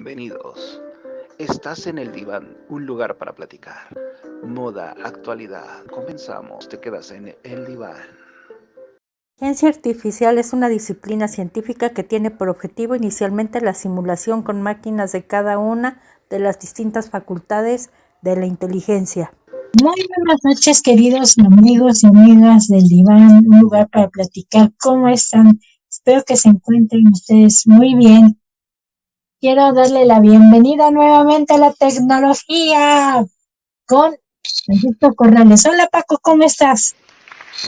Bienvenidos. Estás en el diván, un lugar para platicar. Moda, actualidad. Comenzamos. Te quedas en el diván. Inteligencia artificial es una disciplina científica que tiene por objetivo inicialmente la simulación con máquinas de cada una de las distintas facultades de la inteligencia. Muy buenas noches, queridos amigos y amigas del diván, un lugar para platicar. ¿Cómo están? Espero que se encuentren ustedes muy bien. Quiero darle la bienvenida nuevamente a la tecnología con Francisco Corrales. Hola Paco, ¿cómo estás?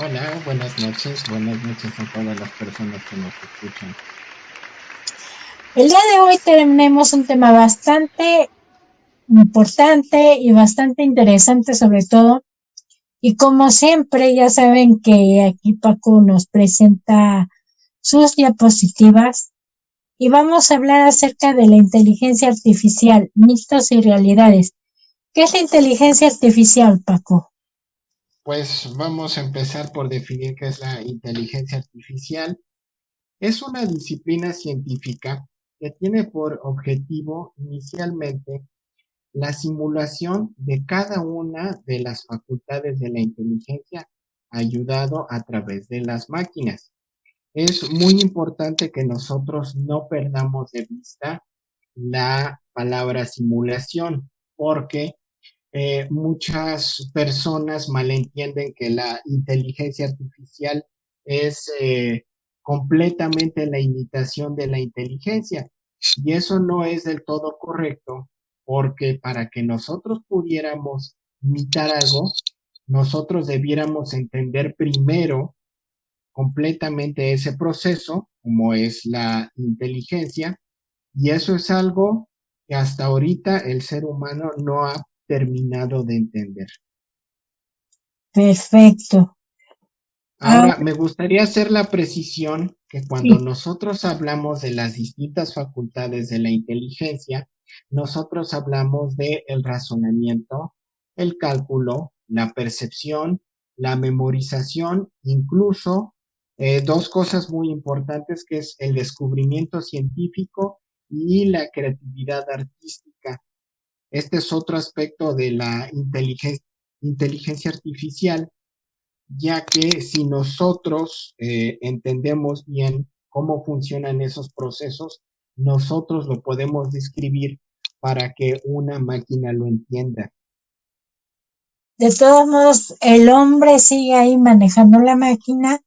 Hola, buenas noches a todas las personas que nos escuchan. El día de hoy tenemos un tema bastante importante y bastante interesante sobre todo. Y como siempre, ya saben que aquí Paco nos presenta sus diapositivas y vamos a hablar acerca de la inteligencia artificial, mitos y realidades. ¿Qué es la inteligencia artificial, Paco? Pues vamos a empezar por definir qué es la inteligencia artificial. Es una disciplina científica que tiene por objetivo inicialmente la simulación de cada una de las facultades de la inteligencia ayudado a través de las máquinas. Es muy importante que nosotros no perdamos de vista la palabra simulación, porque muchas personas malentienden que la inteligencia artificial es completamente la imitación de la inteligencia. Y eso no es del todo correcto, porque para que nosotros pudiéramos imitar algo, nosotros debiéramos entender primero completamente ese proceso, como es la inteligencia, y eso es algo que hasta ahorita el ser humano no ha terminado de entender. Perfecto. Ahora, me gustaría hacer la precisión que cuando Sí. nosotros hablamos de las distintas facultades de la inteligencia, nosotros hablamos de el razonamiento, el cálculo, la percepción, la memorización, incluso dos cosas muy importantes que es el descubrimiento científico y la creatividad artística. Este es otro aspecto de la inteligencia artificial, ya que si nosotros entendemos bien cómo funcionan esos procesos, nosotros lo podemos describir para que una máquina lo entienda. De todos modos, el hombre sigue ahí manejando la máquina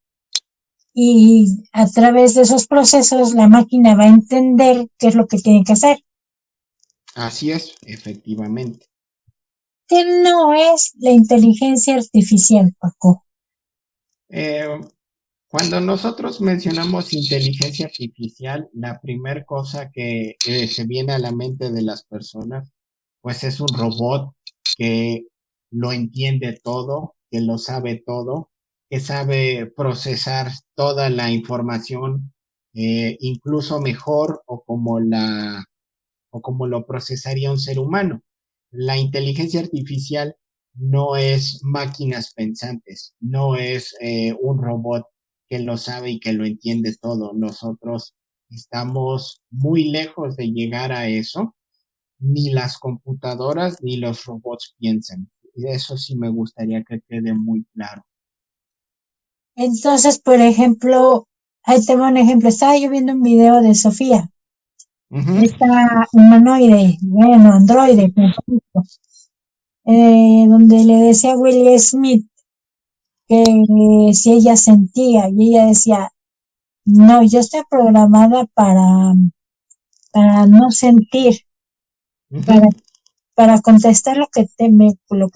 y a través de esos procesos la máquina va a entender qué es lo que tiene que hacer. Así es, efectivamente. ¿Qué no es la inteligencia artificial, Paco? Eh, Cuando nosotros mencionamos inteligencia artificial, la primera cosa que se viene a la mente de las personas, pues es un robot que lo entiende todo, que lo sabe todo, que sabe procesar toda la información, incluso mejor o como lo procesaría un ser humano. La inteligencia artificial no es máquinas pensantes, no es un robot que lo sabe y que lo entiende todo. Nosotros estamos muy lejos de llegar a eso. Ni las computadoras ni los robots piensan. Eso sí me gustaría que quede muy claro. Entonces, por ejemplo, ahí te va un ejemplo. Estaba yo viendo un video de Sofía, Ujú, esta humanoide, bueno, androide, donde le decía a Will Smith que si ella sentía, y ella decía, no, yo estoy programada para no sentir, para, ujú. para contestar lo que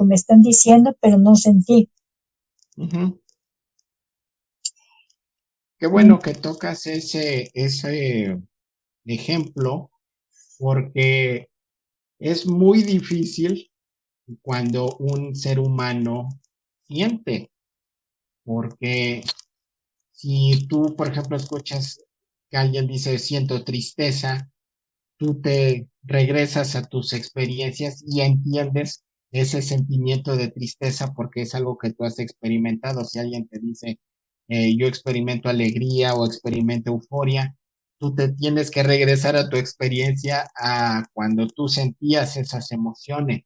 me están diciendo, pero no sentir. Ujú. Qué bueno que tocas ese ejemplo, porque es muy difícil cuando un ser humano siente, porque si tú, por ejemplo, escuchas que alguien dice siento tristeza, tú te regresas a tus experiencias y entiendes ese sentimiento de tristeza porque es algo que tú has experimentado. Si alguien te dice yo experimento alegría o experimento euforia, tú te tienes que regresar a tu experiencia a cuando tú sentías esas emociones.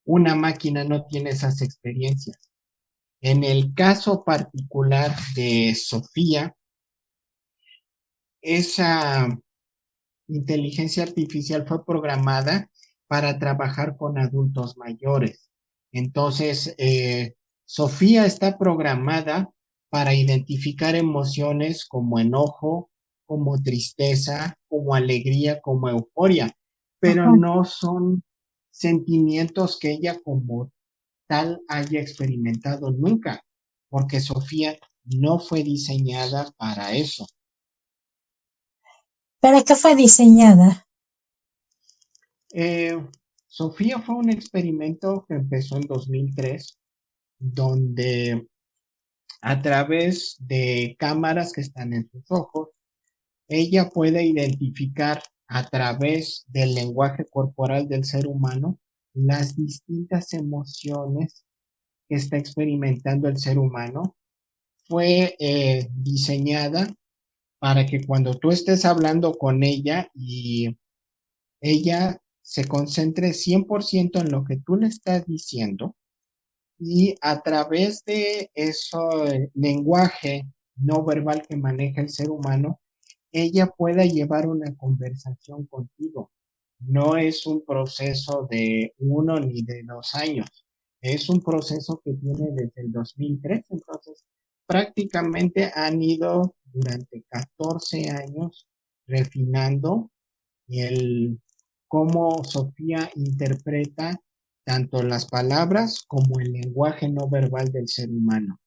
Una máquina no tiene esas experiencias. En el caso particular de Sofía, esa inteligencia artificial fue programada para trabajar con adultos mayores. Entonces, Sofía está programada para identificar emociones como enojo, como tristeza, como alegría, como euforia, pero Ajá. no son sentimientos que ella como tal haya experimentado nunca, porque Sofía no fue diseñada para eso. ¿Para qué fue diseñada? Eh, Sofía fue un experimento que empezó en 2003, donde a través de cámaras que están en sus ojos, ella puede identificar a través del lenguaje corporal del ser humano las distintas emociones que está experimentando el ser humano. Fue diseñada para que cuando tú estés hablando con ella y ella se concentre 100% en lo que tú le estás diciendo y a través de ese lenguaje no verbal que maneja el ser humano, ella pueda llevar una conversación contigo. No es un proceso de 1 ni de 2 años, es un proceso que tiene desde el 2003. Entonces prácticamente han ido durante 14 años refinando el cómo Sofía interpreta tanto las palabras como el lenguaje no verbal del ser humano.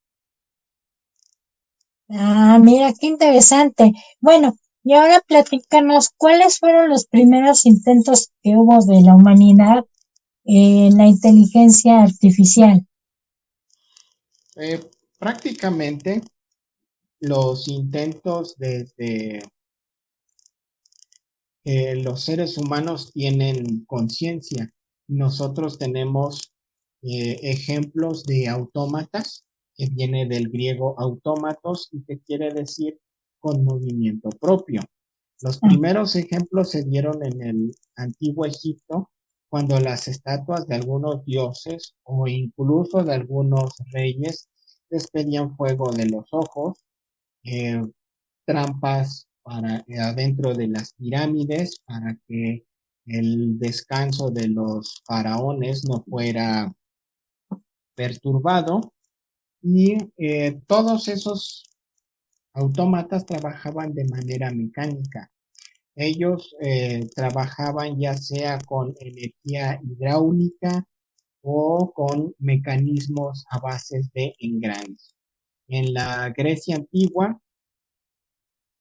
Ah, mira, qué interesante. Bueno, y ahora platícanos, ¿cuáles fueron los primeros intentos que hubo de la humanidad en la inteligencia artificial? Eh, Prácticamente los intentos desde que los seres humanos tienen conciencia. Nosotros tenemos ejemplos de autómatas, que viene del griego autómatos y que quiere decir con movimiento propio. Los Ah, primeros ejemplos se dieron en el antiguo Egipto, cuando las estatuas de algunos dioses o incluso de algunos reyes despedían fuego de los ojos, eh, trampas para adentro de las pirámides para que el descanso de los faraones no fuera perturbado y todos esos autómatas trabajaban de manera mecánica. Ellos trabajaban ya sea con energía hidráulica o con mecanismos a base de engranes. En la Grecia antigua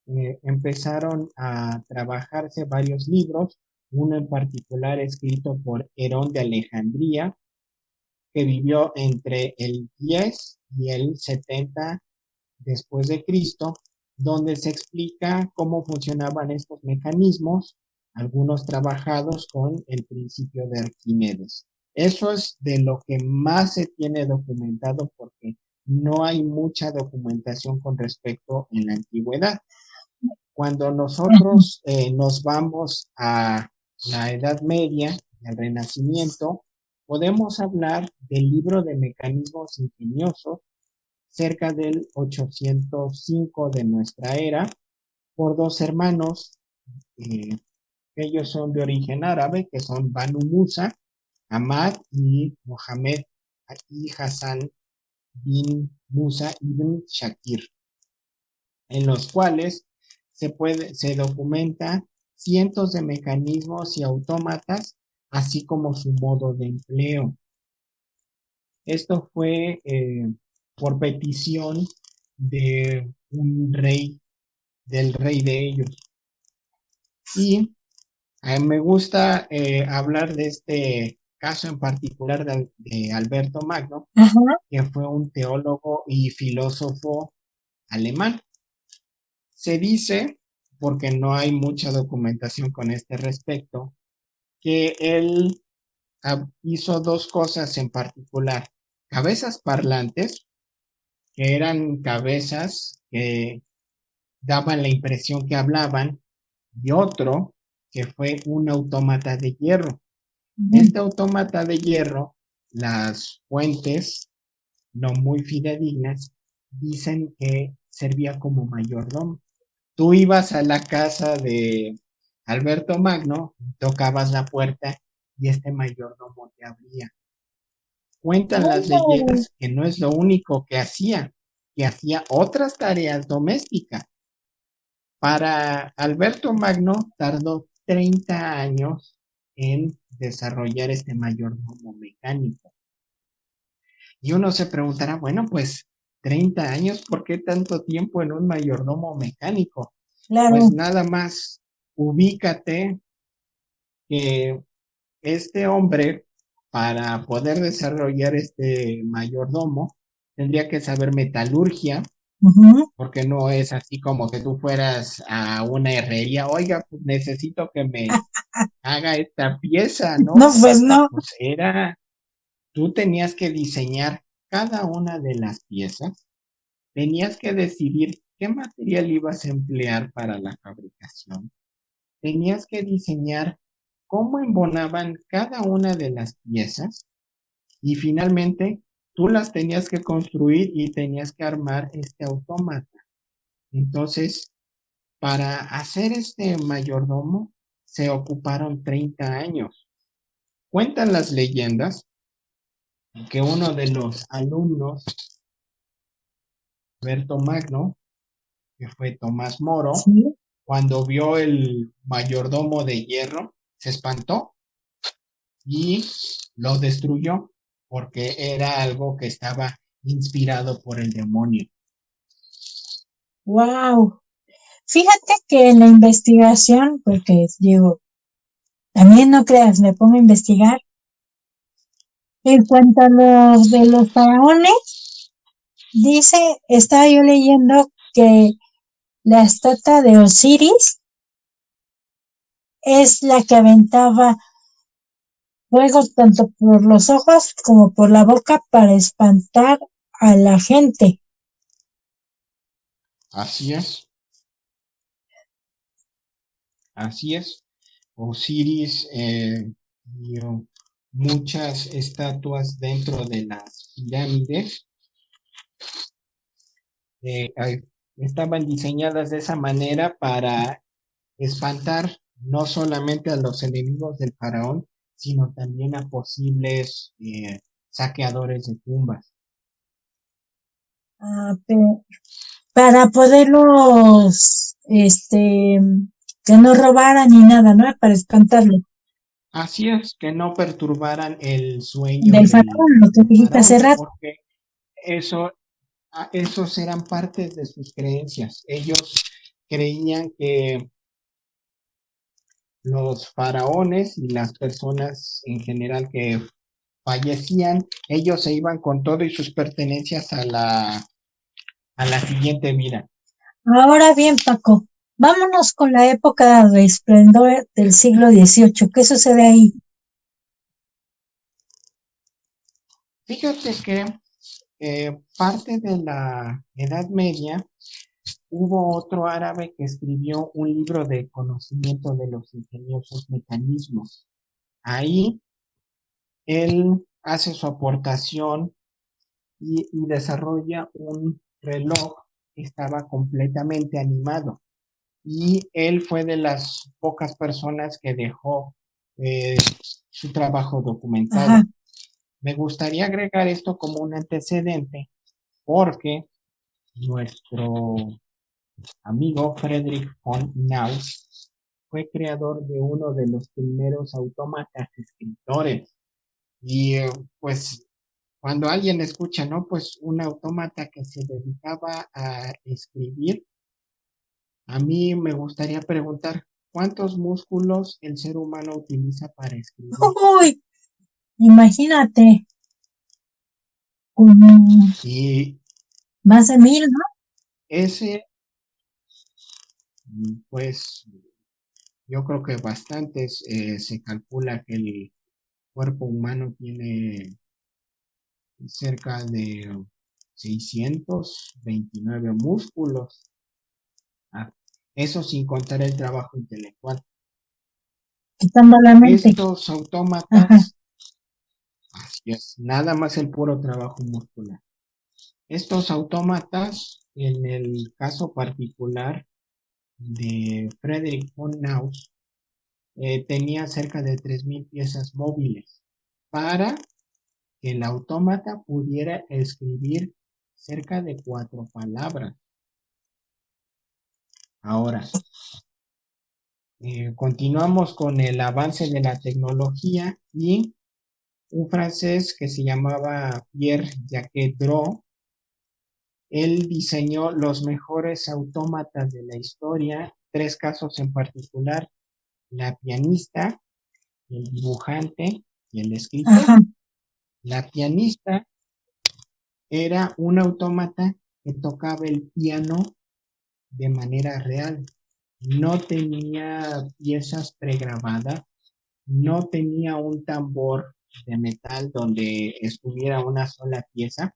empezaron a trabajarse varios libros, uno en particular escrito por Herón de Alejandría, que vivió entre el 10 y el 70 después de Cristo, donde se explica cómo funcionaban estos mecanismos, algunos trabajados con el principio de Arquímedes. Eso es de lo que más se tiene documentado porque no hay mucha documentación con respecto en la antigüedad. Cuando nosotros nos vamos a la Edad Media, al Renacimiento, podemos hablar del libro de mecanismos ingeniosos cerca del 805 de nuestra era, por dos hermanos, eh, ellos son de origen árabe, que son Banu Musa, Ahmad y Mohammed y Hassan bin Musa ibn Shakir, en los cuales se documenta cientos de mecanismos y autómatas, así como su modo de empleo. Esto fue por petición de un rey, del rey de ellos. Y a mí me gusta hablar de este caso en particular de Alberto Magno, ajá. que fue un teólogo y filósofo alemán. Se dice, porque no hay mucha documentación con este respecto, que él hizo dos cosas en particular. Cabezas parlantes, que eran cabezas que daban la impresión que hablaban, y otro que fue un autómata de hierro. Este autómata de hierro, las fuentes no muy fidedignas dicen que servía como mayordomo. Tú ibas a la casa de Alberto Magno, tocabas la puerta y este mayordomo te abría. Cuentan las Oh, leyendas que no es lo único que hacía otras tareas domésticas. Para Alberto Magno tardó 30 años en desarrollar este mayordomo mecánico. Y uno se preguntará, bueno, pues 30 años, ¿por qué tanto tiempo en un mayordomo mecánico? Pues claro. nada más, ubícate que este hombre, para poder desarrollar este mayordomo, tendría que saber metalurgia, Ujú. porque no es así como que tú fueras a una herrería, oiga, pues necesito que me haga esta pieza, No, ¿no? pues no. Pues era, tú tenías que diseñar cada una de las piezas, tenías que decidir qué material ibas a emplear para la fabricación, tenías que diseñar cómo embonaban cada una de las piezas y finalmente tú las tenías que construir y tenías que armar este autómata. Entonces, para hacer este mayordomo se ocuparon 30 años. Cuentan las leyendas que uno de los alumnos, Berto Magno, que fue Tomás Moro, Sí. cuando vio el mayordomo de hierro, se espantó y lo destruyó porque era algo que estaba inspirado por el demonio. Wow. Fíjate que en la investigación, porque digo, también no creas, me pongo a investigar. En cuanto a los de los faraones, dice, estaba yo leyendo que la estatua de Osiris es la que aventaba fuego tanto por los ojos como por la boca para espantar a la gente. Así es, así es. Osiris dio muchas estatuas dentro de las pirámides eh, estaban diseñadas de esa manera para espantar no solamente a los enemigos del faraón, sino también a posibles saqueadores de tumbas. Ah, para poderlos, que no robaran ni nada, ¿no? Para espantarlo. Así es, que no perturbaran el sueño Del faraón, lo que del dijiste hace faraón, rato. porque eso, esos eran partes de sus creencias. Ellos creían que los faraones y las personas en general que fallecían, ellos se iban con todo y sus pertenencias a la siguiente vida. Ahora bien, Paco, vámonos con la época de esplendor del siglo XVIII. ¿Qué sucede ahí? Fíjate que parte de la Edad Media hubo otro árabe que escribió un libro de conocimiento de los ingeniosos mecanismos. Ahí él hace su aportación y desarrolla un reloj que estaba completamente animado. Y él fue de las pocas personas que dejó eh, su trabajo Ajá, documentado. Me gustaría agregar esto como un antecedente porque nuestro amigo Friedrich von Naus fue creador de uno de los primeros autómatas escritores. Y pues cuando alguien escucha, ¿no? Pues un autómata que se dedicaba a escribir, a mí me gustaría preguntar, ¿cuántos músculos el ser humano utiliza para escribir? uy, imagínate, como Y más de 1000, ¿no? ese, pues yo creo que bastantes, se calcula que el cuerpo humano tiene cerca de 629 músculos. Ah, eso sin contar el trabajo intelectual. Quitando la mente. Estos Ajá. autómatas, así es, nada más el puro trabajo muscular. Estos autómatas, en el caso particular de Friedrich von Nauss, tenía cerca de 3.000 piezas móviles para que el autómata pudiera escribir cerca de 4 palabras. Ahora, continuamos con el avance de la tecnología y un francés que se llamaba Pierre-Jacques Dreux, él diseñó los mejores autómatas de la historia, 3 casos en particular: la pianista, el dibujante y el escritor. Ajá. La pianista era un autómata que tocaba el piano de manera real. No tenía piezas pregrabadas, no tenía un tambor de metal donde estuviera una sola pieza.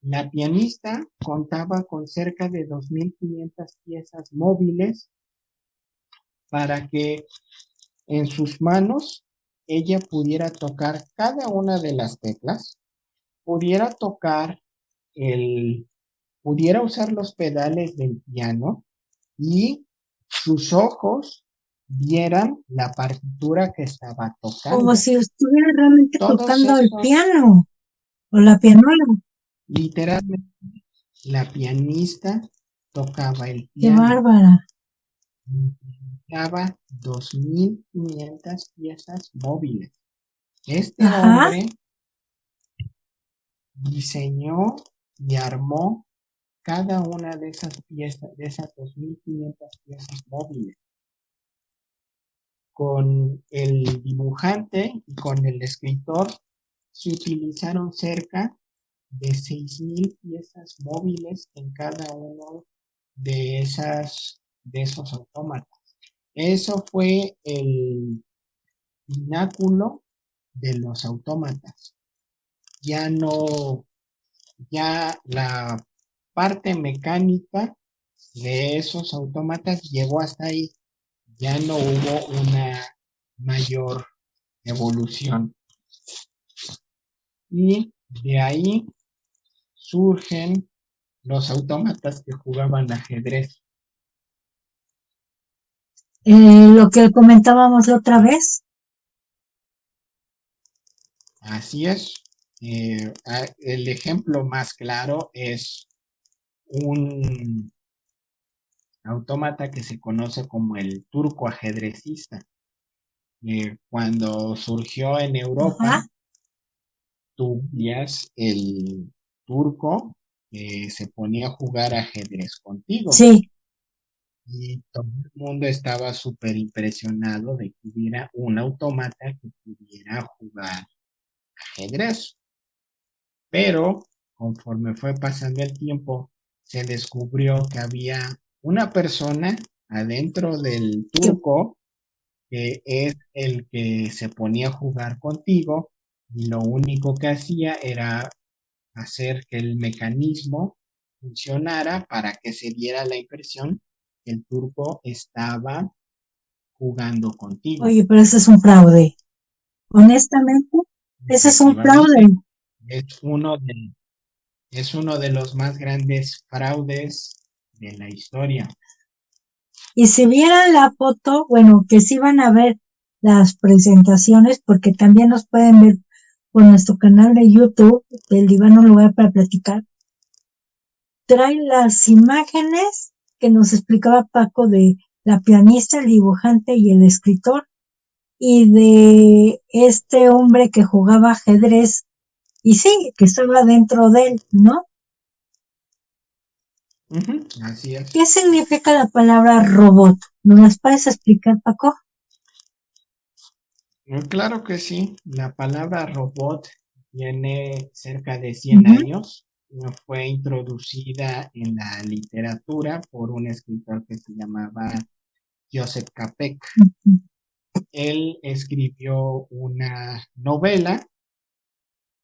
La pianista contaba con cerca de 2.500 piezas móviles para que en sus manos ella pudiera tocar cada una de las teclas, pudiera tocar pudiera usar los pedales del piano y sus ojos vieran la partitura que estaba Como tocando. si estuviera realmente Todos tocando el estos, piano o la pianola. literalmente, la pianista tocaba el Qué piano. bárbara. Tocaba 2.500 piezas móviles. Este Ajá. hombre diseñó y armó cada una de esas piezas, de esas 2.500 piezas móviles. Con el dibujante y con el escritor se utilizaron cerca de 6.000 piezas móviles en cada uno de esos autómatas. Eso fue el pináculo de los autómatas. Ya no, ya la parte mecánica de esos autómatas llegó hasta ahí. Ya no hubo una mayor evolución. Y de ahí surgen los autómatas que jugaban ajedrez. Lo que comentábamos la otra vez. Así es. El ejemplo más claro es un autómata que se conoce como el turco ajedrecista. Cuando surgió en Europa, Ajá. tú veías el turco que se ponía a jugar ajedrez contigo. Sí. Y todo el mundo estaba súper impresionado de que hubiera un autómata que pudiera jugar ajedrez. Pero conforme fue pasando el tiempo, se descubrió que había una persona adentro del Que, turco que es el que se ponía a jugar contigo y lo único que hacía era hacer que el mecanismo funcionara para que se diera la impresión que el turco estaba jugando contigo. oye, pero ese es un fraude. Honestamente, ese es un fraude. Efectivamente, es uno de, es uno de los más grandes fraudes de la historia. Y si vieran la foto, bueno, que sí van a ver las presentaciones, porque también nos pueden ver por nuestro canal de YouTube, del Diván Un Lugar para Platicar. Trae las imágenes que nos explicaba Paco de la pianista, el dibujante y el escritor, y de este hombre que jugaba ajedrez, y sí, que estaba dentro de él, ¿no? Así es. ¿Qué significa la palabra robot? ¿Nos las puedes explicar, Paco? Claro que sí. La palabra robot tiene cerca de 100 años. Fue introducida en la literatura por un escritor que se llamaba Joseph Capek. Él escribió una novela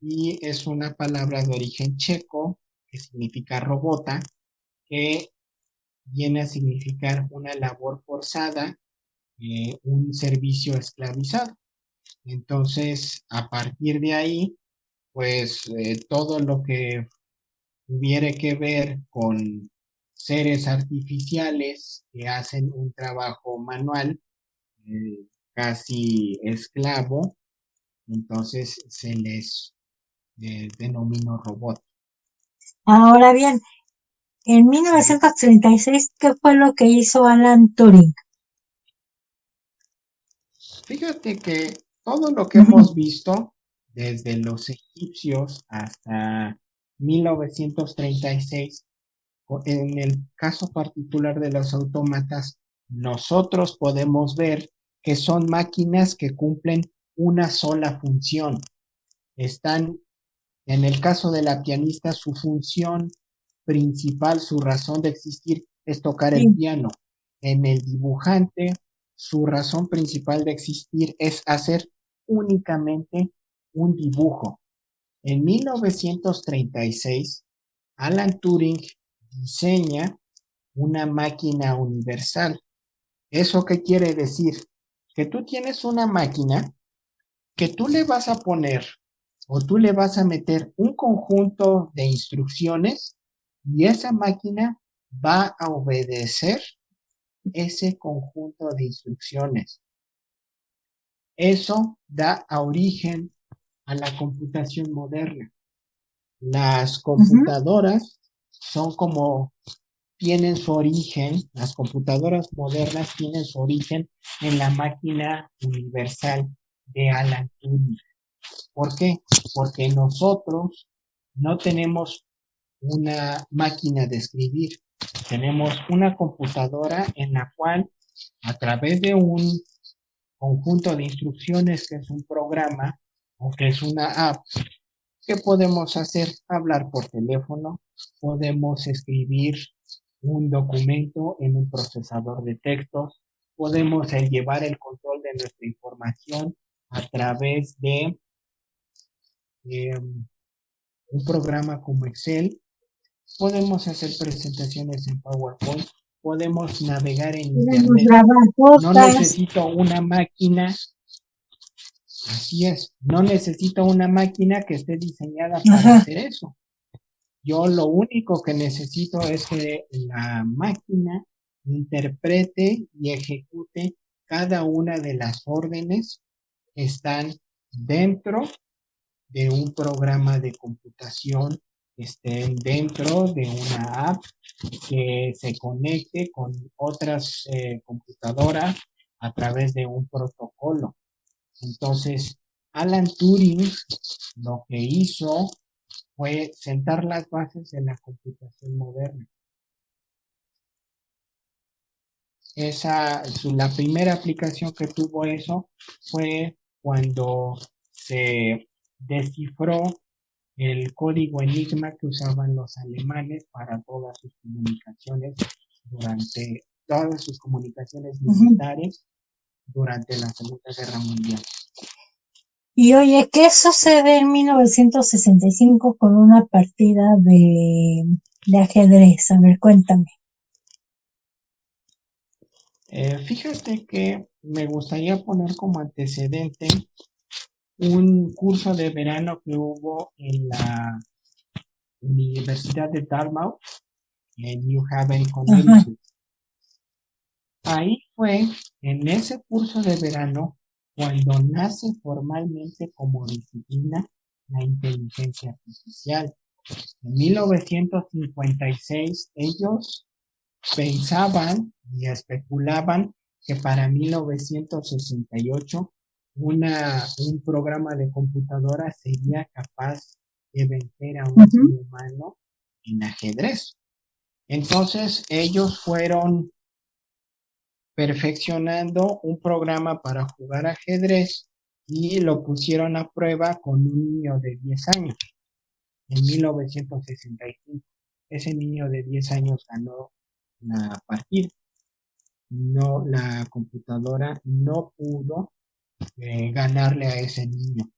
y es una palabra de origen checo que significa robota, que viene a significar una labor forzada, un servicio esclavizado. Entonces, a partir de ahí, pues todo lo que tuviera que ver con seres artificiales que hacen un trabajo manual, casi esclavo, entonces se les denominó robot. Ahora bien, en 1936, ¿qué fue lo que hizo Alan Turing? Fíjate que todo lo que hemos visto, desde los egipcios hasta 1936, en el caso particular de los autómatas, nosotros podemos ver que son máquinas que cumplen una sola función. Están, en el caso de la pianista, su función principal, su razón de existir es tocar el Sí. piano. En el dibujante, su razón principal de existir es hacer únicamente un dibujo. En 1936, Alan Turing diseña una máquina universal. ¿Eso qué quiere decir? Que tú tienes una máquina que tú le vas a poner o tú le vas a meter un conjunto de instrucciones y esa máquina va a obedecer ese conjunto de instrucciones. Eso da origen a la computación moderna. Las computadoras son como tienen su origen, las computadoras modernas tienen su origen en la máquina universal de Alan Turing. ¿Por qué? Porque nosotros no tenemos una máquina de escribir, tenemos una computadora en la cual a través de un conjunto de instrucciones que es un programa o que es una app, ¿qué podemos hacer? Hablar por teléfono, podemos escribir un documento en un procesador de textos, podemos llevar el control de nuestra información a través de un programa como Excel, podemos hacer presentaciones en PowerPoint, podemos navegar en Internet. No necesito una máquina. Así es, no necesito una máquina que esté diseñada para hacer eso. Yo lo único que necesito es que la máquina interprete y ejecute cada una de las órdenes que están dentro de un programa de computación, que estén dentro de una app que se conecte con otras computadoras a través de un protocolo. Entonces, Alan Turing lo que hizo fue sentar las bases de la computación moderna. La primera aplicación que tuvo eso fue cuando se descifró el código Enigma que usaban los alemanes para todas sus comunicaciones militares durante la Segunda Guerra Mundial. Y oye, ¿qué sucede en 1965 con una partida de ajedrez? A ver, cuéntame. Fíjate que me gustaría poner como antecedente un curso de verano que hubo en la Universidad de Dartmouth en New Haven, Connecticut. Ahí fue en ese curso de verano cuando nace formalmente como disciplina la inteligencia artificial. En 1956 ellos pensaban y especulaban que para 1968 un programa de computadora sería capaz de vencer a un ser humano en ajedrez. Entonces ellos fueron perfeccionando un programa para jugar ajedrez y lo pusieron a prueba con un niño de 10 años en 1965. Ese niño de 10 años ganó la partida. No, la computadora no pudo ganarle a ese niño.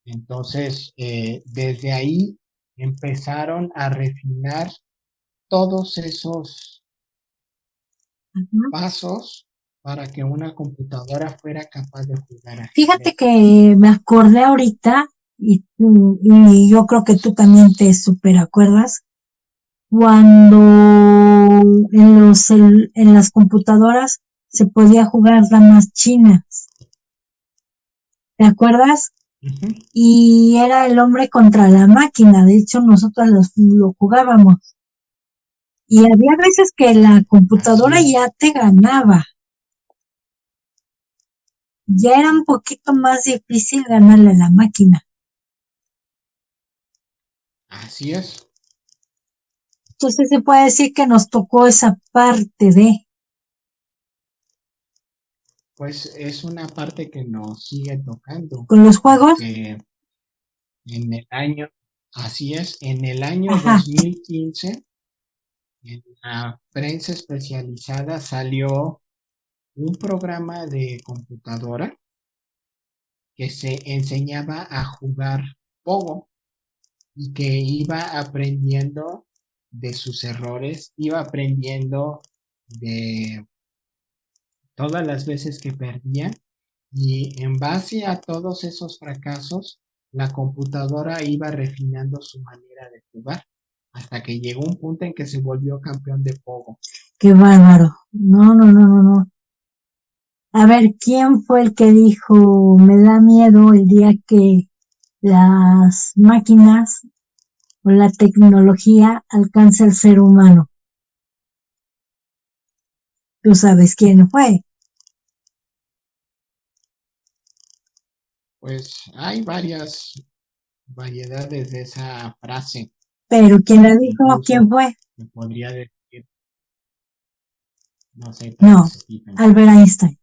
Entonces, desde ahí empezaron a refinar todos esos pasos para que una computadora fuera capaz de jugar Fíjate ajedrez. que me acordé ahorita, y yo creo que tú también te super acuerdas, cuando en las computadoras se podía jugar damas chinas. ¿Te acuerdas? Ujú. Y era el hombre contra la máquina. De hecho, nosotros lo jugábamos. Y había veces que la computadora Así es, ya te ganaba. Ya era un poquito más difícil ganarle a la máquina. así es. Entonces se puede decir que nos tocó esa parte de, Pues es una parte que nos sigue tocando, con los juegos. porque en el año, así es, en el año Ajá. 2015, en la prensa especializada salió un programa de computadora que se enseñaba a jugar Pogo y que iba aprendiendo de sus errores, iba aprendiendo de todas las veces que perdía y en base a todos esos fracasos, la computadora iba refinando su manera de jugar hasta que llegó un punto en que se volvió campeón de Pogo. Qué bárbaro. No, no, no, no, no. A ver, ¿quién fue el que dijo, me da miedo el día que las máquinas o la tecnología alcance al ser humano? Tú sabes quién fue. Pues hay varias variedades de esa frase, Pero ¿quién la dijo? ¿Quién incluso fue? me podría decir, no sé, tal No, vez Stephen Albert Hawking. Einstein.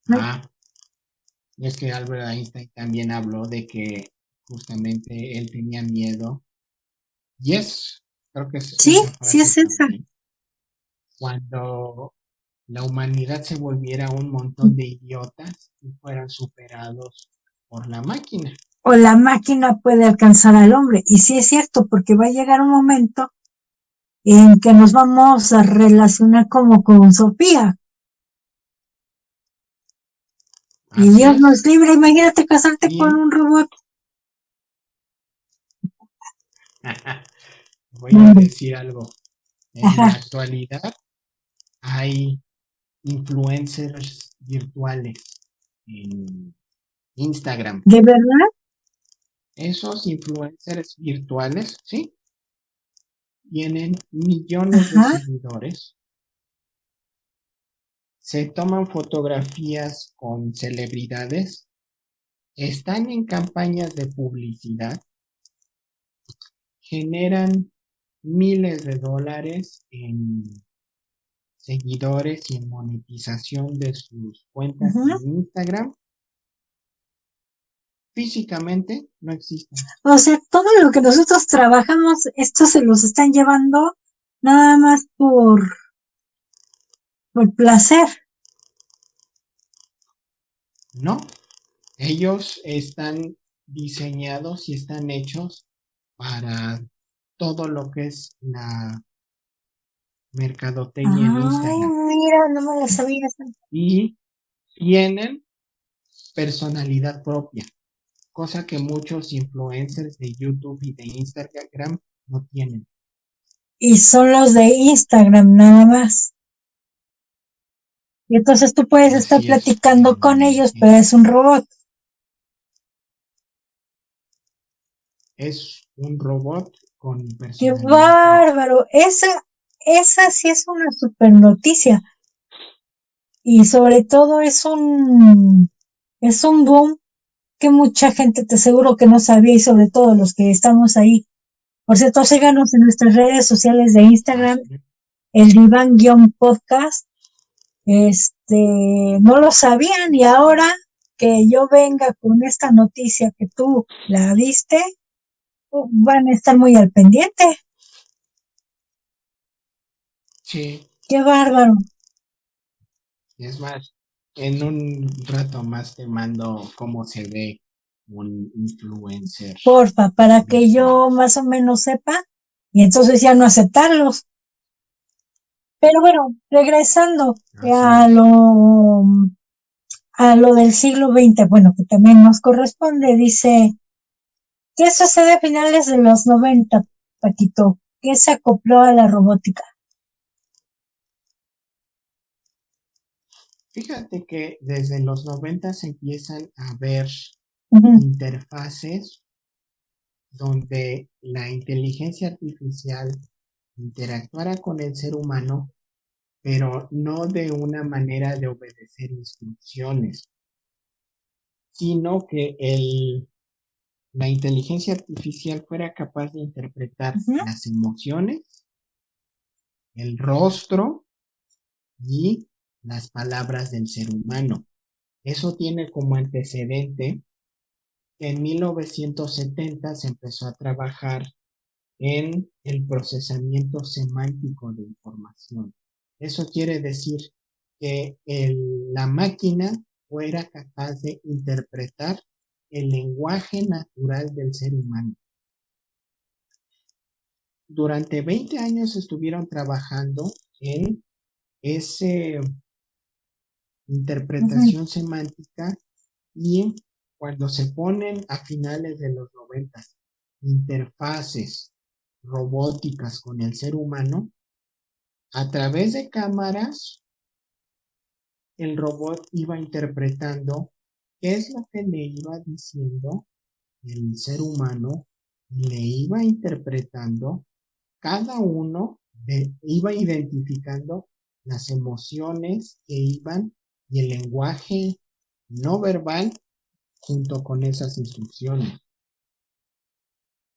¿No? Ah, es que Albert Einstein también habló de que justamente él tenía miedo. Yes, creo que es Sí, esa sí frase es esa. también. Cuando la humanidad se volviera un montón de idiotas y fueran superados por la máquina. O la máquina puede alcanzar al hombre. Y sí es cierto, porque va a llegar un momento en que nos vamos a relacionar como con Sofía. Y Así Dios nos es. libre. Imagínate casarte con Y un robot. voy a Hombre. decir algo. En la Ajá. actualidad hay influencers virtuales en Instagram. ¿De verdad? Esos influencers virtuales, ¿sí? Tienen millones de Ajá. seguidores, se toman fotografías con celebridades, están en campañas de publicidad, generan miles de dólares en seguidores y en monetización de sus cuentas Ujú. en Instagram. Físicamente no existen. O sea, todo lo que nosotros trabajamos, esto se los están llevando nada más por placer. No, ellos están diseñados y están hechos para todo lo que es la mercadotecnia en Ay, Instagram. mira, no me la sabía. Y tienen personalidad propia, cosa que muchos influencers de YouTube y de Instagram no tienen. Y son los de Instagram nada más. Y entonces tú puedes estar Así es. platicando con ellos, pero es un robot. Es un robot con ¡Qué personalidad propia. bárbaro! Esa sí es una super noticia. Y sobre todo es un boom que mucha gente te aseguro que no sabía y sobre todo los que estamos ahí. Por cierto, síganos en nuestras redes sociales de Instagram, Así es. el diván-podcast. No lo sabían y ahora que yo venga con esta noticia que tú la diste, van a estar muy al pendiente. Sí, ¡Qué bárbaro! es más, en un rato más te mando cómo se ve un influencer Porfa, para que virtual. yo más o menos sepa y entonces ya no aceptarlos. Pero bueno, regresando Así a es. lo del siglo XX, bueno, que también nos corresponde, dice, ¿qué sucede a finales de los 90, Paquito? ¿Qué se acopló a la robótica? Fíjate que desde los 90 se empiezan a ver Ujú, interfaces donde la inteligencia artificial interactuara con el ser humano, pero no de una manera de obedecer instrucciones, sino que la inteligencia artificial fuera capaz de interpretar ujú, las emociones, el rostro y las palabras del ser humano. Eso tiene como antecedente que en 1970 se empezó a trabajar en el procesamiento semántico de información. Eso quiere decir que la máquina fuera capaz de interpretar el lenguaje natural del ser humano. Durante 20 años estuvieron trabajando en esa ujú. interpretación semántica y cuando se ponen a finales de los 90 interfaces robóticas con el ser humano, a través de cámaras, el robot iba interpretando qué es lo que le iba diciendo el ser humano, le iba interpretando cada uno, iba identificando las emociones que iban y el lenguaje no verbal junto con esas instrucciones.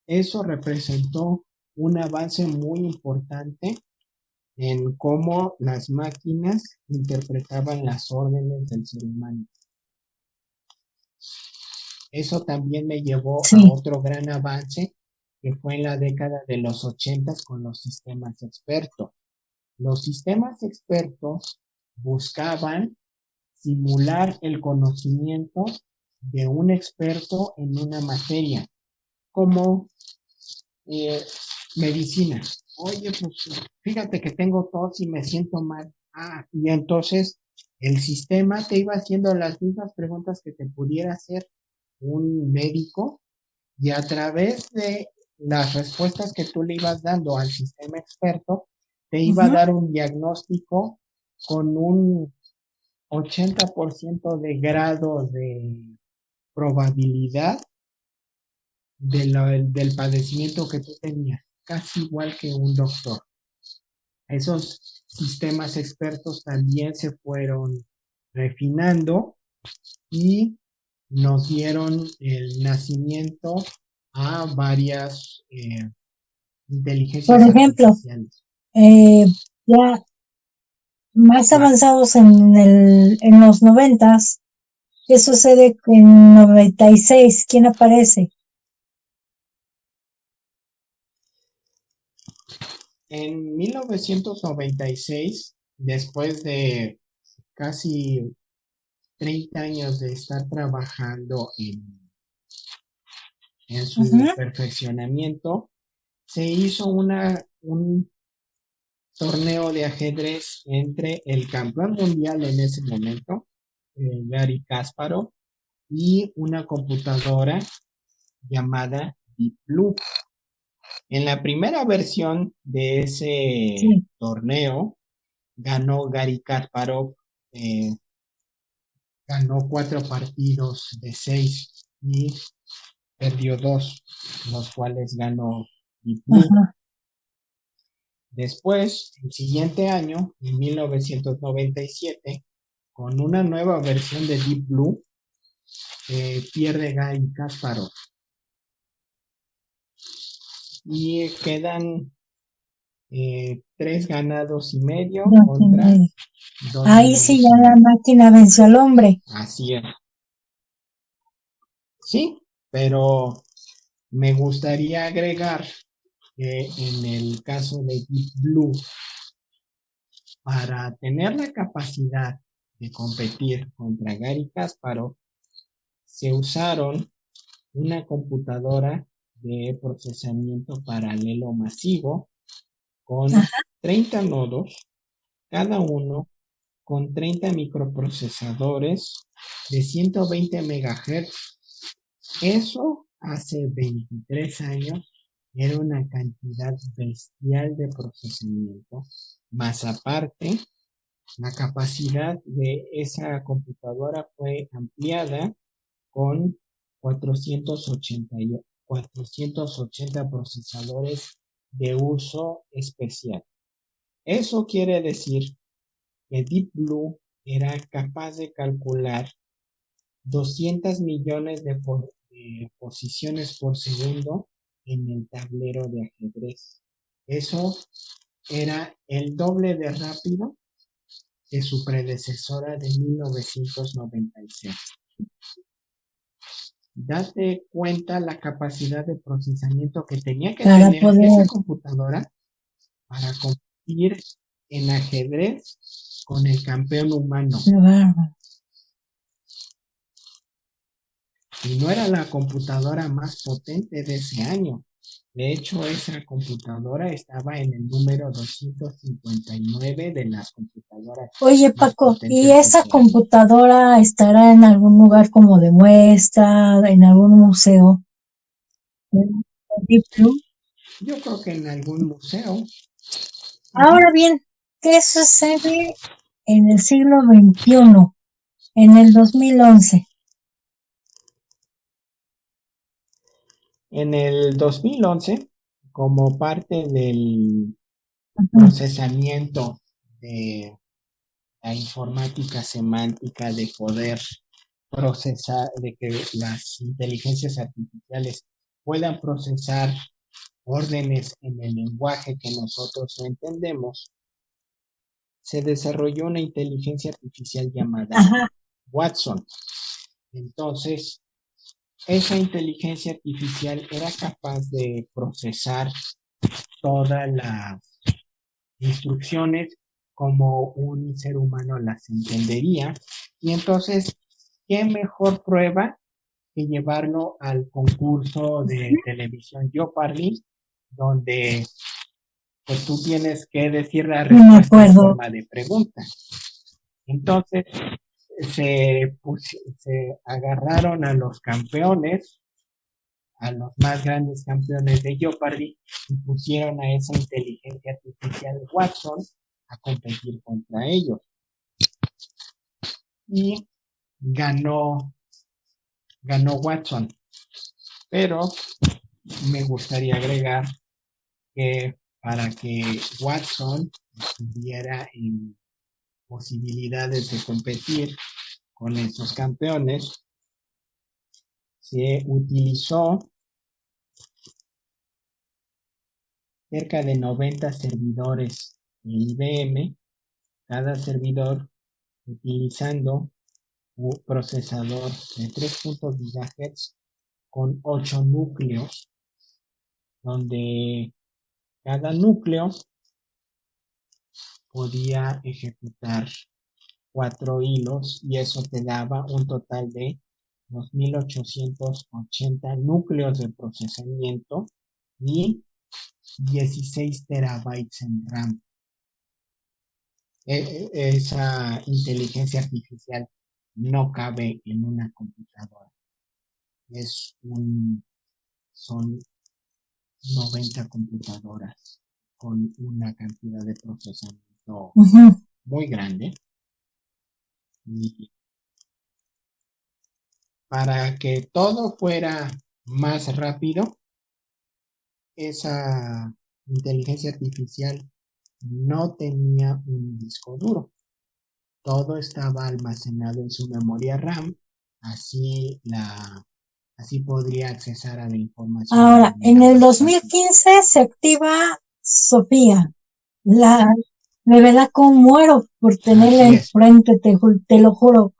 Eso representó un avance muy importante en cómo las máquinas interpretaban las órdenes del ser humano. Eso también me llevó a Sí, otro gran avance que fue en la década de los 80 con los sistemas expertos. Los sistemas expertos buscaban simular el conocimiento de un experto en una materia, como eh, medicina. Oye, pues fíjate que tengo tos y me siento mal. Ah, y entonces el sistema te iba haciendo las mismas preguntas que te pudiera hacer un médico y a través de las respuestas que tú le ibas dando al sistema experto, te iba a ujú. dar un diagnóstico con un 80% de grado de probabilidad del padecimiento que tú tenías, casi igual que un doctor. Esos sistemas expertos también se fueron refinando y nos dieron el nacimiento a varias Por inteligencias ejemplo, artificiales. ya más Claro. avanzados en los 90, ¿qué sucede en 96? ¿Quién aparece? En 1996, después de casi 30 años de estar trabajando en Ujú, su perfeccionamiento, se hizo un torneo de ajedrez entre el campeón mundial en ese momento, Gary Kasparov, y una computadora llamada Deep Blue. En la primera versión de ese sí, torneo, ganó Gary Kasparov, eh, ganó 4 partidos de 6 y perdió 2, los cuales ganó Deep Blue. ajá. Después, el siguiente año, en 1997, con una nueva versión de Deep Blue, pierde Gary Kasparov y quedan 3 ganados y medio Dos y contra medio. dos Ahí sí ganados y ya la medio. máquina venció al hombre. Así es. Sí, pero me gustaría agregar que en el caso de Deep Blue, para tener la capacidad de competir contra Gary Kasparov, se usaron una computadora de procesamiento paralelo masivo con Ajá, 30 nodos cada uno con 30 microprocesadores de 120 MHz. Eso hace 23 años era una cantidad bestial de procesamiento, más aparte, la capacidad de esa computadora fue ampliada con 480 procesadores de uso especial. Eso quiere decir que Deep Blue era capaz de calcular 200 millones de posiciones por segundo en el tablero de ajedrez. Eso era el doble de rápido que su predecesora de 1996. Date cuenta la capacidad de procesamiento que tenía que para tener poder esa computadora para competir en ajedrez con el campeón humano. probar. Y no era la computadora más potente de ese año. De hecho, esa computadora estaba en el número 259 de las computadoras Oye, más Paco, potentes ¿y de esa ese año. computadora estará en algún lugar como de muestra, en algún museo? Deep Blue. Yo creo que en algún museo. Ahora bien, ¿qué sucede en el siglo XXI, en el 2011? En el 2011, como parte del Ujú. procesamiento de la informática semántica, de poder procesar, de que las inteligencias artificiales puedan procesar órdenes en el lenguaje que nosotros entendemos, se desarrolló una inteligencia artificial llamada Ajá. Watson. Entonces, esa inteligencia artificial era capaz de procesar todas las instrucciones como un ser humano las entendería. Y entonces, ¿qué mejor prueba que llevarlo al concurso de televisión Jeopardy, donde pues tú tienes que decir la No me respuesta en acuerdo. forma de pregunta? Entonces, se agarraron a los campeones, a los más grandes campeones de Jeopardy, y pusieron a esa inteligencia artificial Watson a competir contra ellos. Y ganó Watson. Pero me gustaría agregar que para que Watson tuviera en posibilidades de competir con estos campeones, se utilizó cerca de 90 servidores de IBM, cada servidor utilizando un procesador de 3.0 GHz con 8 núcleos, donde cada núcleo podía ejecutar 4 hilos y eso te daba un total de 2880 núcleos de procesamiento y 16 terabytes en RAM. Esa inteligencia artificial no cabe en una computadora. Son 90 computadoras con una cantidad de procesamiento Ujú. muy grande. Y para que todo fuera más rápido, esa inteligencia artificial no tenía un disco duro. Todo estaba almacenado en su memoria RAM, así podría accesar a la información de Ahora, en manera el más fácil. 2015 se activa Sofía. De verdad como muero por tenerla Así es. enfrente, te lo juro.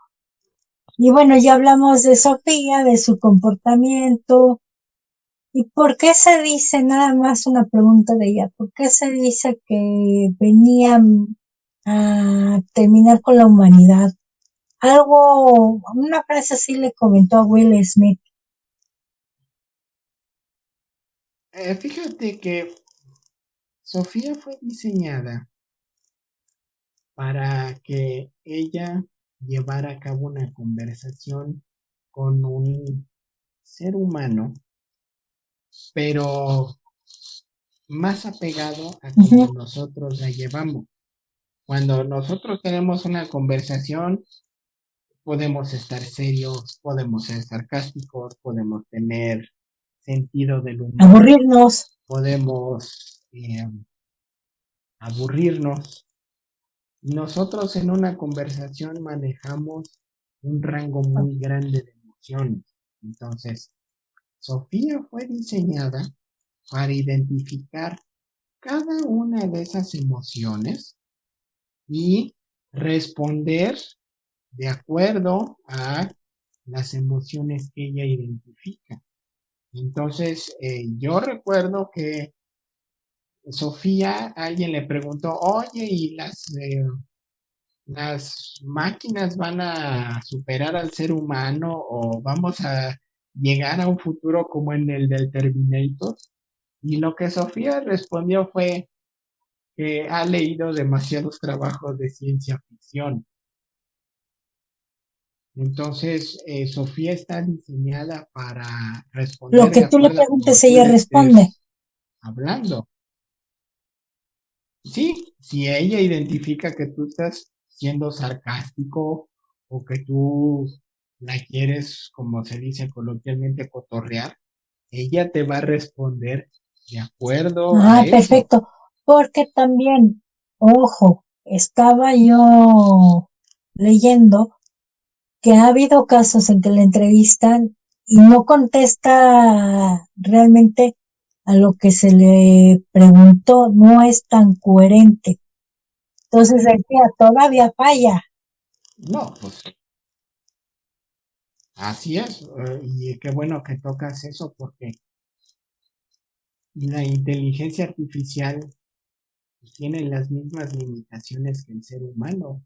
Y bueno, ya hablamos de Sofía, de su comportamiento. ¿Y por qué se dice, nada más una pregunta de ella, por qué se dice que venía a terminar con la humanidad? Una frase así le comentó a Will Smith. Fíjate que Sofía fue diseñada para que ella llevara a cabo una conversación con un ser humano, pero más apegado a como Ujú. nosotros la llevamos. Cuando nosotros tenemos una conversación, podemos estar serios, podemos ser sarcásticos, podemos tener sentido del humor, Aburrirnos. podemos aburrirnos. Nosotros en una conversación manejamos un rango muy grande de emociones. Entonces, Sofía fue diseñada para identificar cada una de esas emociones y responder de acuerdo a las emociones que ella identifica. Entonces, yo recuerdo que Sofía, alguien le preguntó, oye, ¿y las máquinas van a superar al ser humano o vamos a llegar a un futuro como en el del Terminator? Y lo que Sofía respondió fue que ha leído demasiados trabajos de ciencia ficción. Entonces, Sofía está diseñada para Lo responder de que tú le acuerdo a como preguntes, tú ella le responde. estés hablando. Sí, si ella identifica que tú estás siendo sarcástico o que tú la quieres, como se dice coloquialmente, cotorrear, ella te va a responder de acuerdo a Ah, eso. perfecto. Porque también, ojo, estaba yo leyendo que ha habido casos en que la entrevistan y no contesta realmente a lo que se le preguntó, no es tan coherente. Entonces decía, todavía falla. No, pues así es. Y qué bueno que tocas eso porque la inteligencia artificial tiene las mismas limitaciones que el ser humano.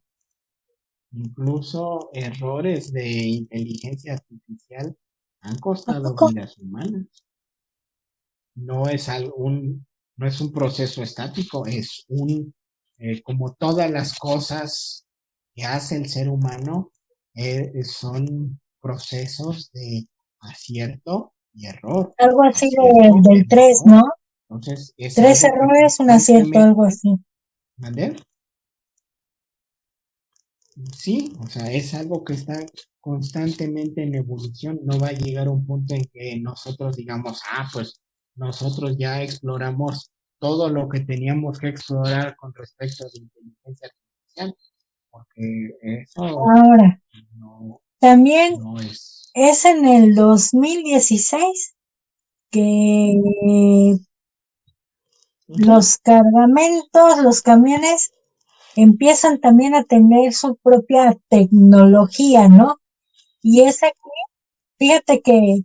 Incluso errores de inteligencia artificial han ¿A costado poco? vidas humanas. No es no es un proceso estático, es como todas las cosas que hace el ser humano, son procesos de acierto y error, Algo así acierto del y 3, error. ¿no? Entonces es 3 algo que errores, un acierto, algo constantemente, así. ¿vale? Sí, o sea, es algo que está constantemente en evolución. No va a llegar a un punto en que nosotros digamos, pues nosotros ya exploramos todo lo que teníamos que explorar con respecto a la inteligencia artificial, porque eso Ahora, no, también no es. es en el 2016 que Ujú. los cargamentos, los camiones empiezan también a tener su propia tecnología, ¿no? Y es aquí, fíjate que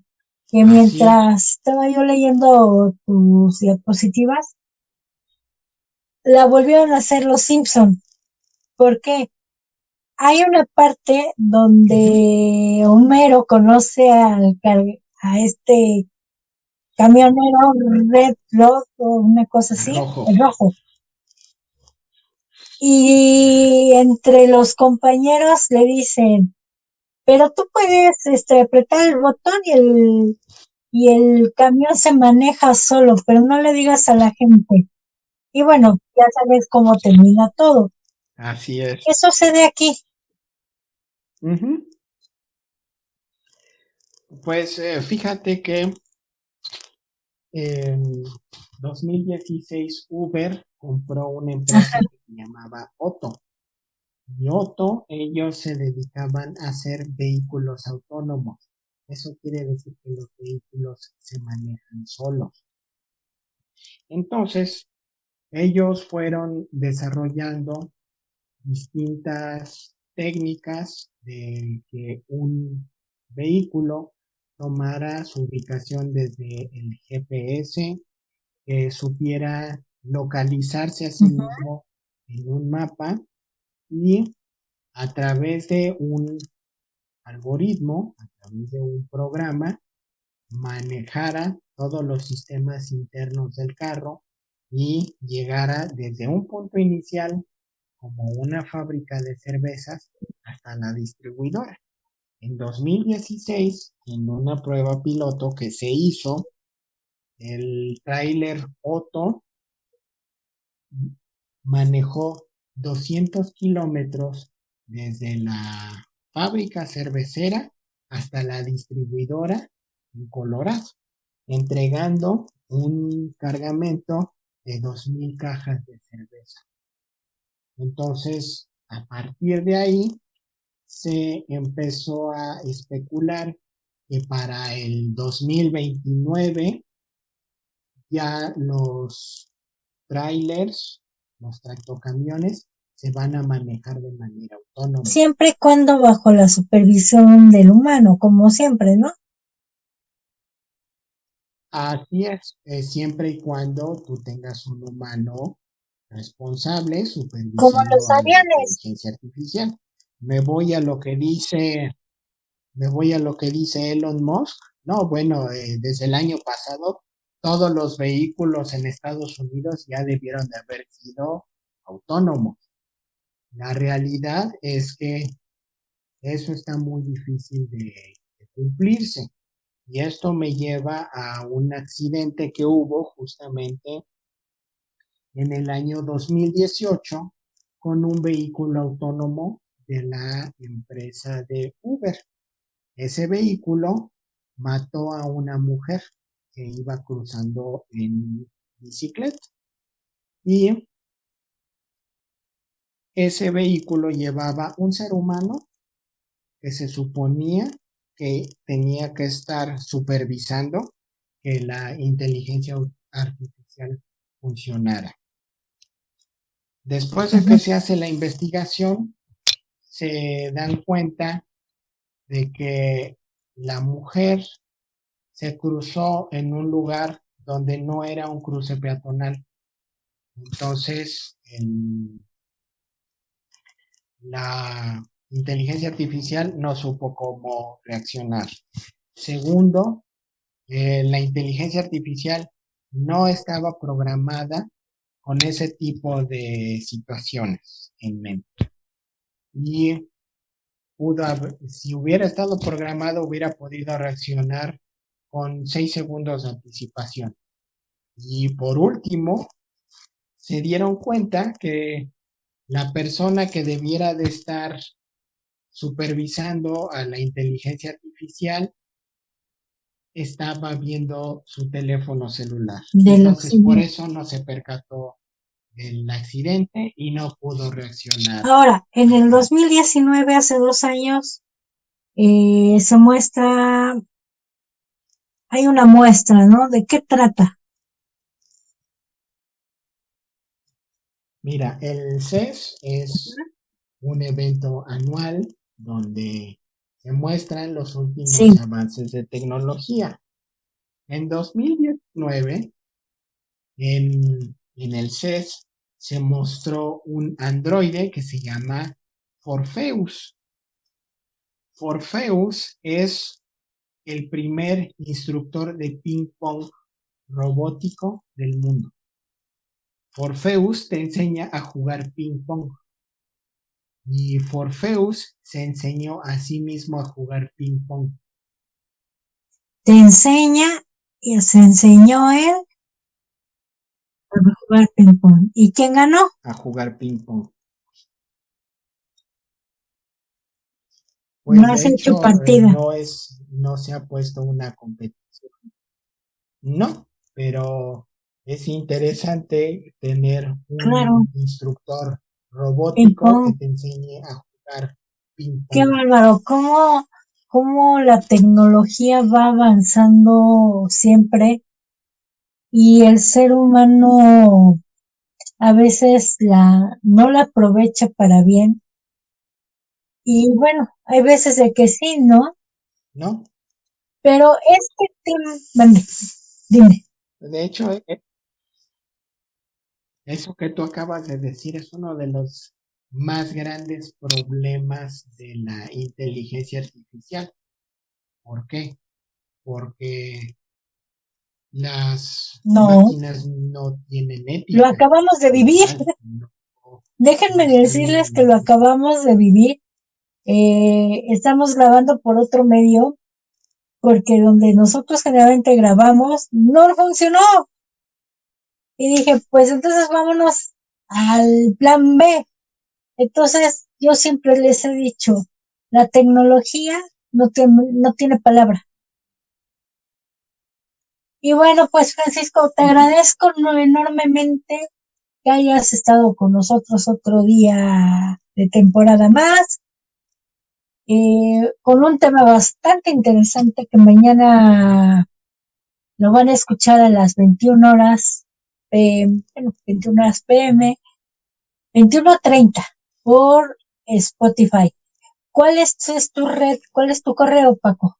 Así es. mientras estaba yo leyendo tus diapositivas, la volvieron a hacer los Simpson. ¿Por qué? Hay una parte Ujú. donde Homero conoce a este camionero Red Road o una cosa El así, rojo. el rojo. Y entre los compañeros le dicen, pero tú puedes apretar el botón y el camión se maneja solo, pero no le digas a la gente. Y bueno, ya sabes cómo termina todo. Así es. ¿Qué sucede aquí? Ujú. Pues fíjate que en 2016 Uber compró una Ajá, empresa que se llamaba Otto. Y Otto, ellos se dedicaban a hacer vehículos autónomos. Eso quiere decir que los vehículos se manejan solos. Entonces, ellos fueron desarrollando distintas técnicas de que un vehículo tomara su ubicación desde el GPS, que supiera localizarse a sí ujú. mismo en un mapa y a través de un algoritmo, a través de un programa, manejara todos los sistemas internos del carro y llegara desde un punto inicial como una fábrica de cervezas hasta la distribuidora. En 2016, en una prueba piloto que se hizo, el tráiler Otto manejó 200 kilómetros desde la fábrica cervecera hasta la distribuidora en Colorado, entregando un cargamento de 2,000 cajas de cerveza. Entonces, a partir de ahí, se empezó a especular que para el 2029 ya los trailers, los tractocamiones, se van a manejar de manera autónoma. Siempre y cuando bajo la supervisión del humano, como siempre, ¿no? Así es, siempre y cuando tú tengas un humano responsable Como supervisando los a la aviones. inteligencia artificial. Me voy a lo que dice Elon Musk. No, bueno, desde el año pasado todos los vehículos en Estados Unidos ya debieron de haber sido autónomos. La realidad es que eso está muy difícil de cumplirse. Y esto me lleva a un accidente que hubo justamente en el año 2018 con un vehículo autónomo de la empresa de Uber. Ese vehículo mató a una mujer que iba cruzando en bicicleta y ese vehículo llevaba un ser humano que se suponía que tenía que estar supervisando que la inteligencia artificial funcionara. Después de que se hace la investigación, se dan cuenta de que la mujer se cruzó en un lugar donde no era un cruce peatonal. Entonces, la inteligencia artificial no supo cómo reaccionar. Segundo, la inteligencia artificial no estaba programada con ese tipo de situaciones en mente. Y si hubiera estado programado, hubiera podido reaccionar con 6 segundos de anticipación. Y por último, se dieron cuenta que la persona que debiera de estar supervisando a la inteligencia artificial estaba viendo su teléfono celular. Entonces, por eso no se percató del accidente y no pudo reaccionar. Ahora, en el 2019, hace 2 años, se muestra, hay una muestra, ¿no? ¿De qué trata? Mira, el CES es un evento anual donde se muestran los últimos avances de tecnología. En 2019, en el CES, se mostró un androide que se llama Forpheus. Forpheus es el primer instructor de ping pong robótico del mundo. Forpheus te enseña a jugar ping pong. Y Forpheus se enseñó a sí mismo a jugar ping pong. Te enseña y se enseñó él a jugar ping pong. ¿Y quién ganó? A jugar ping pong. Pues no has hecho partida. No se ha puesto una competición. No, pero es interesante tener un instructor robótico que te enseñe a jugar ping pong. Qué bárbaro, cómo la tecnología va avanzando siempre y el ser humano a veces no la aprovecha para bien. Y bueno, hay veces de que sí, ¿no? ¿No? Pero este tema, dime. De hecho, eso que tú acabas de decir es uno de los más grandes problemas de la inteligencia artificial. ¿Por qué? Porque las máquinas no tienen ética. Lo acabamos de vivir. No Déjenme decirles que lo acabamos de vivir. Estamos grabando por otro medio porque donde nosotros generalmente grabamos no funcionó. Y dije, pues entonces vámonos al plan B. Entonces yo siempre les he dicho, la tecnología no tiene palabra. Y bueno, pues Francisco, te agradezco enormemente que hayas estado con nosotros otro día de temporada más, con un tema bastante interesante que mañana lo van a escuchar a las 21 horas, 21 horas PM, 21:30 por Spotify. ¿Cuál es tu red? ¿Cuál es tu correo, Paco?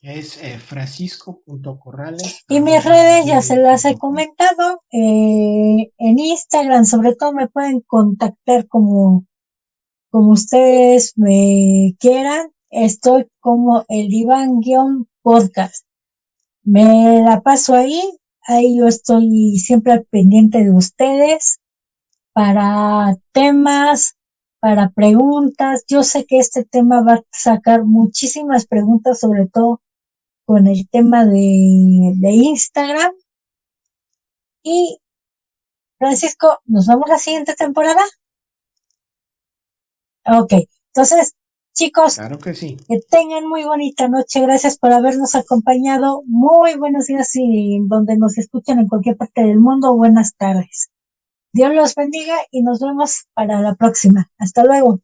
Es francisco.corrales. Y mis redes ya se las he comentado. En Instagram, sobre todo, me pueden contactar como ustedes me quieran. Estoy como el diván-podcast. Me la paso ahí. Ahí yo estoy siempre al pendiente de ustedes para temas, para preguntas. Yo sé que este tema va a sacar muchísimas preguntas, sobre todo con el tema de Instagram. Y Francisco, ¿nos vemos la siguiente temporada? Ok, entonces, chicos, Claro que sí. que tengan muy bonita noche. Gracias por habernos acompañado. Muy buenos días y donde nos escuchan en cualquier parte del mundo. Buenas tardes. Dios los bendiga y nos vemos para la próxima. Hasta luego.